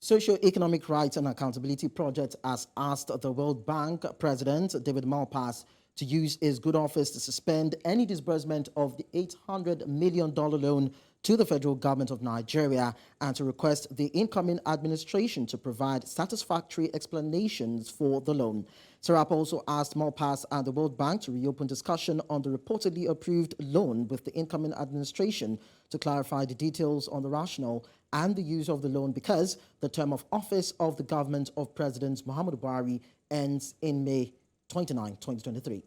Socio-Economic Rights and Accountability Project has asked the World Bank President David Malpass to use his good office to suspend any disbursement of the $800 million loan to the federal government of Nigeria and to request the incoming administration to provide satisfactory explanations for the loan. SERAP also asked Malpass and the World Bank to reopen discussion on the reportedly approved loan with the incoming administration to clarify the details on the rationale and the use of the loan because the term of office of the government of President Muhammadu Buhari ends in May 29, 2023.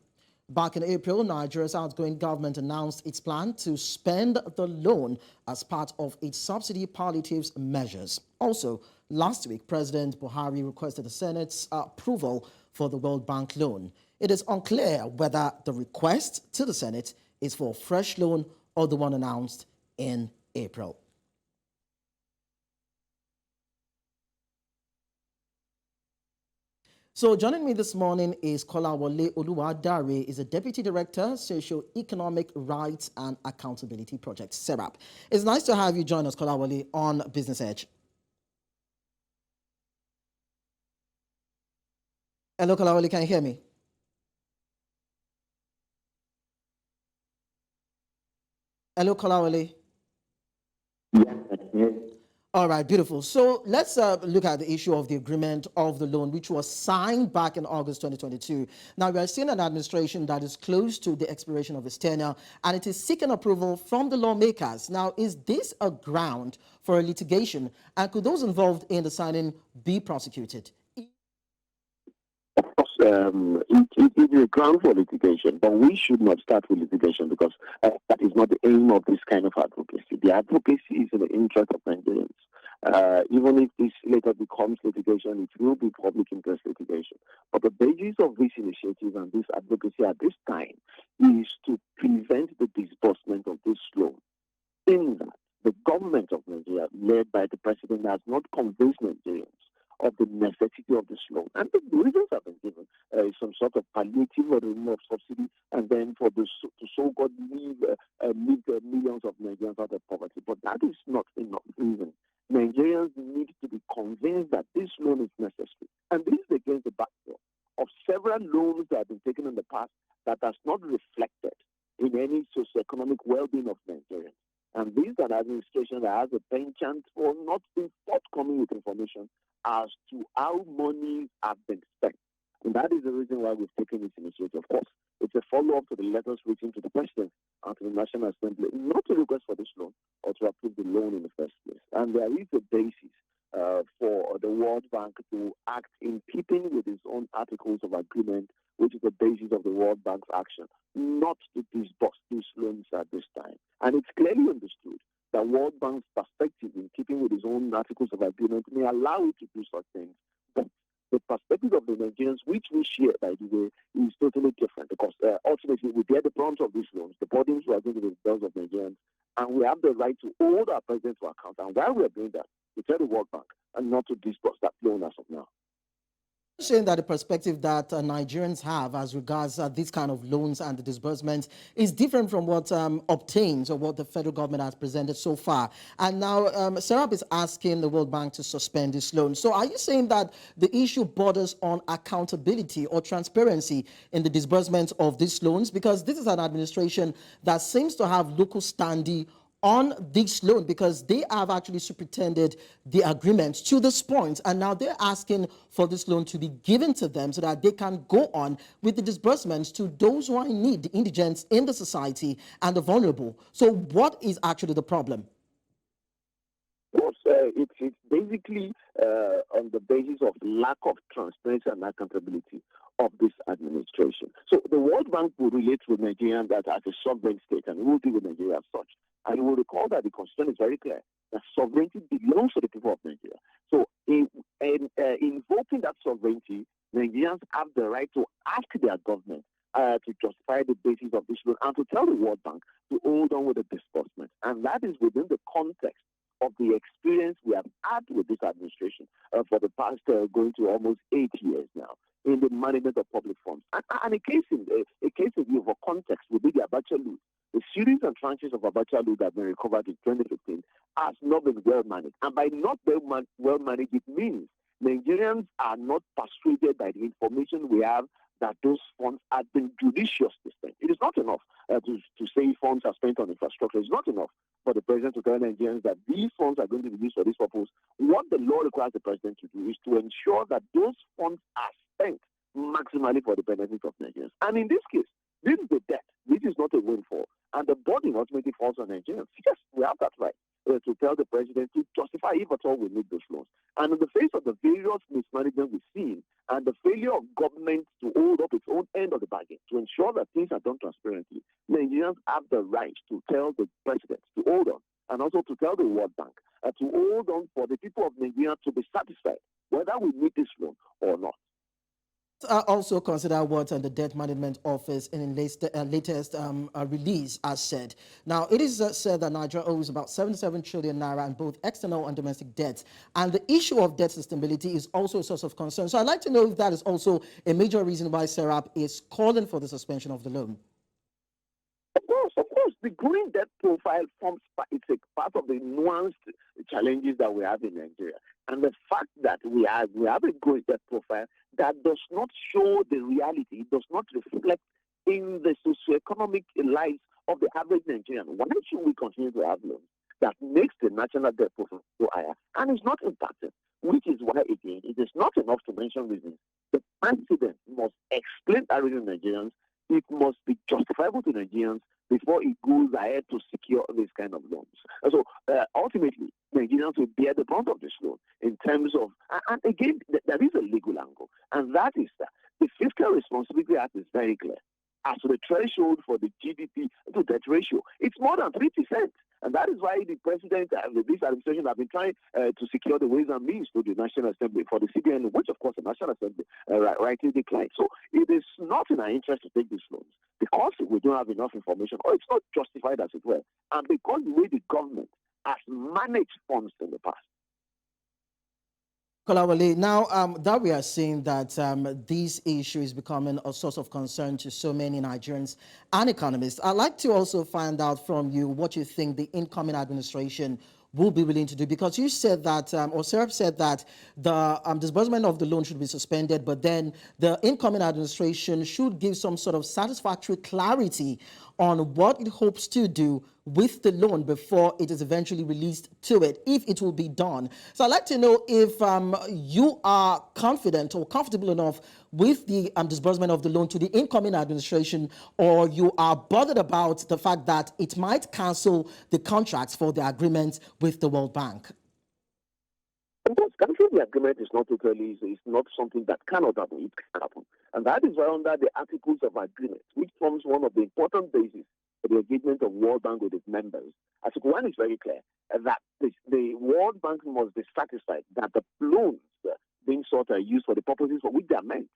Back in April, Nigeria's outgoing government announced its plan to spend the loan as part of its subsidy palliatives measures. Also, last week, President Buhari requested the Senate's approval for the World Bank loan. It is unclear whether the request to the Senate is for a fresh loan or the one announced in April. So joining me this morning is Kolawole Oluwadare, is a Deputy Director, Socio-Economic Rights and Accountability Project, SERAP. It's nice to have you join us, Kolawole, on Business Edge. Hello, Kolawole, can you hear me? Hello, Kolawole. Yes. All right, beautiful. So let's look at the issue of the agreement of the loan, which was signed back in August 2022. Now, we are seeing an administration that is close to the expiration of its tenure, and it is seeking approval from the lawmakers. Now, is this a ground for a litigation, and could those involved in the signing be prosecuted? Of course, it is a ground for litigation, but we should not start with litigation because that is not the aim of this kind of advocacy. The advocacy is in the interest of Nigerians. Even if this later becomes litigation, it will be public interest litigation. But the basis of this initiative and this advocacy at this time is to prevent the disbursement of this loan. In that, the government of Nigeria, led by the president, has not convinced Nigerians of the necessity of this loan. And the reasons have been given. Some sort of palliative or removal of subsidy, and then for the so-called leave millions of Nigerians out of poverty. But that is not enough reason. Nigerians need to be convinced that this loan is necessary. And this is against the backdrop of several loans that have been taken in the past that has not reflected in any socio-economic well-being of Nigerians. And this is an administration that has a penchant for not being forthcoming with information as to how money have been spent. And that is the reason why we've taken this initiative. Of course, it's a follow-up to the letters written to the President and to the National Assembly, not to request for this loan or to approve the loan in the first place. And there is a basis for the World Bank to act in keeping with its own articles of agreement, which is the basis of the World Bank's action, not to disburse these loans at this time. And it's clearly understood that World Bank's perspective in keeping with its own articles of agreement may allow it to do such things. But the perspective of the Nigerians, which we share, by the way, is totally different because ultimately we bear the brunt of these loans. The burdens we are going to be those of Nigerians, and we have the right to hold our president to account. And while we are doing that, we tell the World Bank and not to disburse that loan as of now. Saying that the perspective that Nigerians have as regards these kind of loans and the disbursements is different from what obtains or what the federal government has presented so far. And now SERAP is asking the World Bank to suspend this loan. So are you saying that the issue borders on accountability or transparency in the disbursement of these loans? Because this is an administration that seems to have local standing on this loan because they have actually superintended the agreement to this point, and now they're asking for this loan to be given to them so that they can go on with the disbursements to those who are in need, the indigents in the society and the vulnerable. So what is actually the problem? Well, it's basically on the basis of lack of transparency and accountability of this administration. So the World Bank will relate with Nigeria that as a sovereign state, and will deal with Nigeria as such. And you will recall that the constitution is very clear that sovereignty belongs to the people of Nigeria. So in invoking that sovereignty, Nigerians have the right to ask their government to justify the basis of this loan and to tell the World Bank to hold on with the disbursement. And that is within the context of the experience we have had with this administration for the past going to almost 8 years now in the management of public funds. And a case in view of a context would be the Abacha loan. The series and tranches of Abacha loan that have been recovered in 2015 has not been well managed. And by not well managed, it means Nigerians are not persuaded by the information we have that those funds have been judiciously spent. It is not enough to say funds are spent on infrastructure. It's not enough for the president to tell Nigerians that these funds are going to be used for this purpose. What the law requires the president to do is to ensure that those funds are spent maximally for the benefit of Nigerians. And in this case, this is the debt. This is not a windfall. And the burden ultimately falls on Nigerians. Yes, we have that right to tell the president to justify if at all we need those loans. And in the face of the various mismanagement we've seen and the failure of government to hold up its own end of the bargain to ensure that things are done transparently, Nigerians have the right to tell the president to hold on and also to tell the World Bank to hold on for the people of Nigeria to be satisfied whether we need this loan or not. Also consider what the Debt Management Office in its latest release has said. Now, it is said that Nigeria owes about 77 trillion naira in both external and domestic debts. And the issue of debt sustainability is also a source of concern. So I'd like to know if that is also a major reason why SERAP is calling for the suspension of the loan. Of course. The growing debt profile it's a part of the nuanced challenges that we have in Nigeria. And the fact that we have a growing debt profile that does not show the reality, it does not reflect in the socio-economic lives of the average Nigerian. Why should we continue to have loans that makes the national debt profile go higher and is not impacted? Which is why, again, it is not enough to mention reasons. The president must explain that reason to Nigerians. It must be justifiable to Nigerians before it goes ahead to secure this kind of loans. And so ultimately, Nigerians will bear the brunt of this loan in terms of, and again, there is a legal angle, and that is that the Fiscal Responsibility Act is very clear. As to the threshold for the GDP to debt ratio, it's more than 3%. And that is why the president and this administration have been trying to secure the ways and means to the National Assembly for the CBN, which, of course, the National Assembly rightly declined. So it is not in our interest to take these loans because we don't have enough information, or it's not justified as it were, and because the way the government has managed funds in the past. Kolawole, now that we are seeing that this issue is becoming a source of concern to so many Nigerians and economists, I'd like to also find out from you what you think the incoming administration will be willing to do, because you said that, or SERAP said that the disbursement of the loan should be suspended, but then the incoming administration should give some sort of satisfactory clarity on what it hopes to do with the loan before it is eventually released to it, if it will be done. So I'd like to know if you are confident or comfortable enough with the disbursement of the loan to the incoming administration, or you are bothered about the fact that it might cancel the contracts for the agreement with the World Bank. Canceling the agreement is not totally, it's not something that cannot happen. It can happen. And that is why under the Articles of Agreement, which forms one of the important bases for the engagement of World Bank with its members, Article 1 is very clear that the World Bank must be satisfied that the loans being sought are used for the purposes for which they are meant.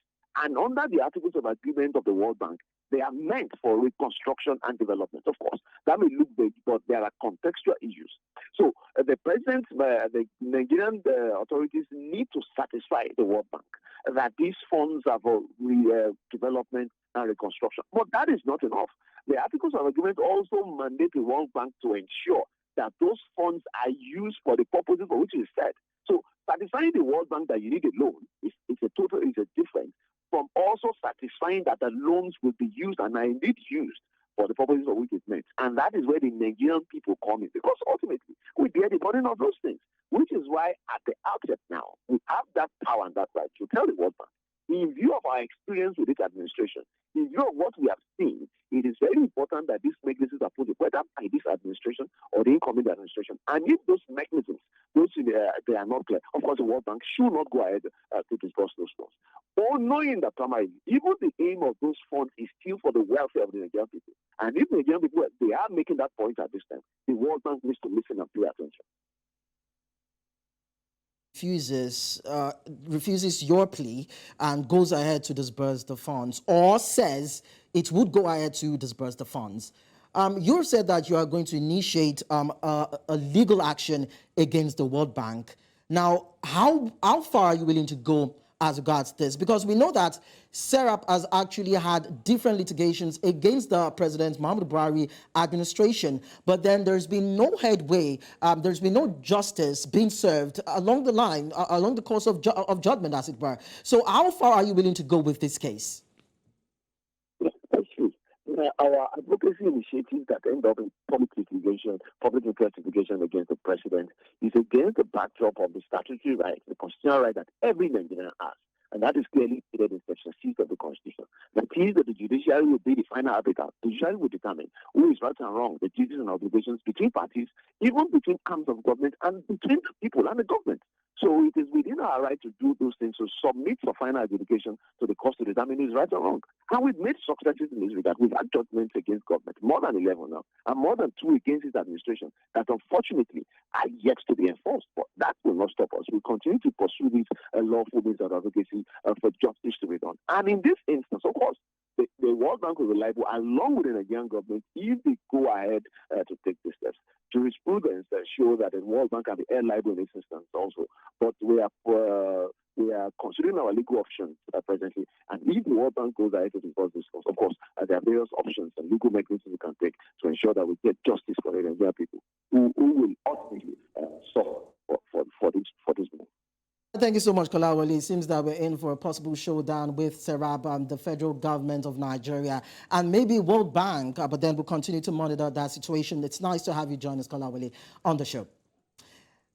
And under the Articles of Agreement of the World Bank, they are meant for reconstruction and development. Of course, that may look big, but there are contextual issues. So the president, the Nigerian authorities need to satisfy the World Bank that these funds are for development and reconstruction. But that is not enough. The Articles of Agreement also mandate the World Bank to ensure that those funds are used for the purposes for which it is set. So satisfying the World Bank that you need a loan is a difference from also satisfying that the loans will be used and are indeed used for the purposes for which it's meant. And that is where the Nigerian people come in, because ultimately we bear the burden of those things, which is why at the outset now we have that power and that right to tell the World Bank, in view of our experience with this administration, in view of what we have seen, it is very important that these mechanisms are put in, whether by this administration or the incoming administration. And if those mechanisms, they are not clear, of course, the World Bank should not go ahead to disburse those funds. Or knowing that primarily, even the aim of those funds is still for the welfare of the Nigerian people. And if the Nigerian people, they are making that point at this time, the World Bank needs to listen and pay attention. Refuses your plea and goes ahead to disburse the funds, or says it would go ahead to disburse the funds. You said that you are going to initiate a legal action against the World Bank. Now, how far are you willing to go as regards this? Because we know that SERAP has actually had different litigations against the President Muhammadu Buhari administration, but then there's been no headway, there's been no justice being served along the line, along the course of judgment, as it were. So how far are you willing to go with this case? That's true. Our advocacy initiatives that end up in public litigation, public interest litigation against the president is against the backdrop of the statutory right, the constitutional right that every Nigerian has. And that is clearly stated in Section 6 of the Constitution. That is that the judiciary will be the final arbiter. The judiciary will determine who is right and wrong, the duties and obligations between parties, even between arms of government and between the people and the government. So it is within our right to do those things, to submit for final adjudication to the court to determine who is right or wrong. And we've made successes in this regard. We've had judgments against government, more than 11 now, and more than 2 against his administration that unfortunately are yet to be enforced. But that will not stop us. We'll continue to pursue these lawful means of advocacy for justice to be done. And in this instance, of course, the World Bank will be liable, along with the Nigerian government, if they go ahead to take these steps. Jurisprudence show that the World Bank can be held liable in this instance also. But we are considering our legal options presently. And if the World Bank goes ahead to enforce this, of course, there are various options and legal mechanisms we can take to ensure that we get justice for the Nigerian people who will ultimately suffer for this move. Thank you so much, Kolawole. It seems that we're in for a possible showdown with SERAP and the federal government of Nigeria and maybe World Bank, but then we'll continue to monitor that situation. It's nice to have you join us, Kolawole, on the show.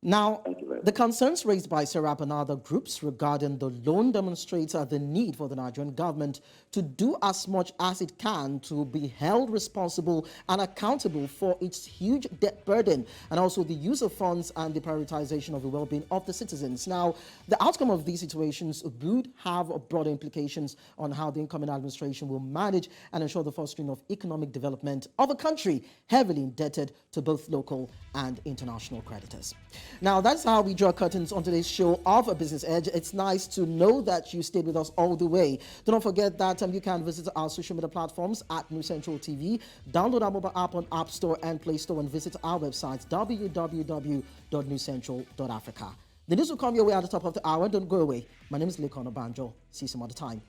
Now, the concerns raised by SERAP and other groups regarding the loan demonstrate the need for the Nigerian government to do as much as it can to be held responsible and accountable for its huge debt burden and also the use of funds and the prioritization of the well-being of the citizens. Now, the outcome of these situations would have broader implications on how the incoming administration will manage and ensure the fostering of economic development of a country heavily indebted to both local and international creditors. Now, that's how we draw curtains on today's show of A Business Edge. It's nice to know that you stayed with us all the way. Do not forget that you can visit our social media platforms at New Central TV, download our mobile app on App Store and Play Store, and visit our website, www.newcentral.africa. The news will come your way at the top of the hour. Don't go away. My name is Lekon Obanjo. See you some other time.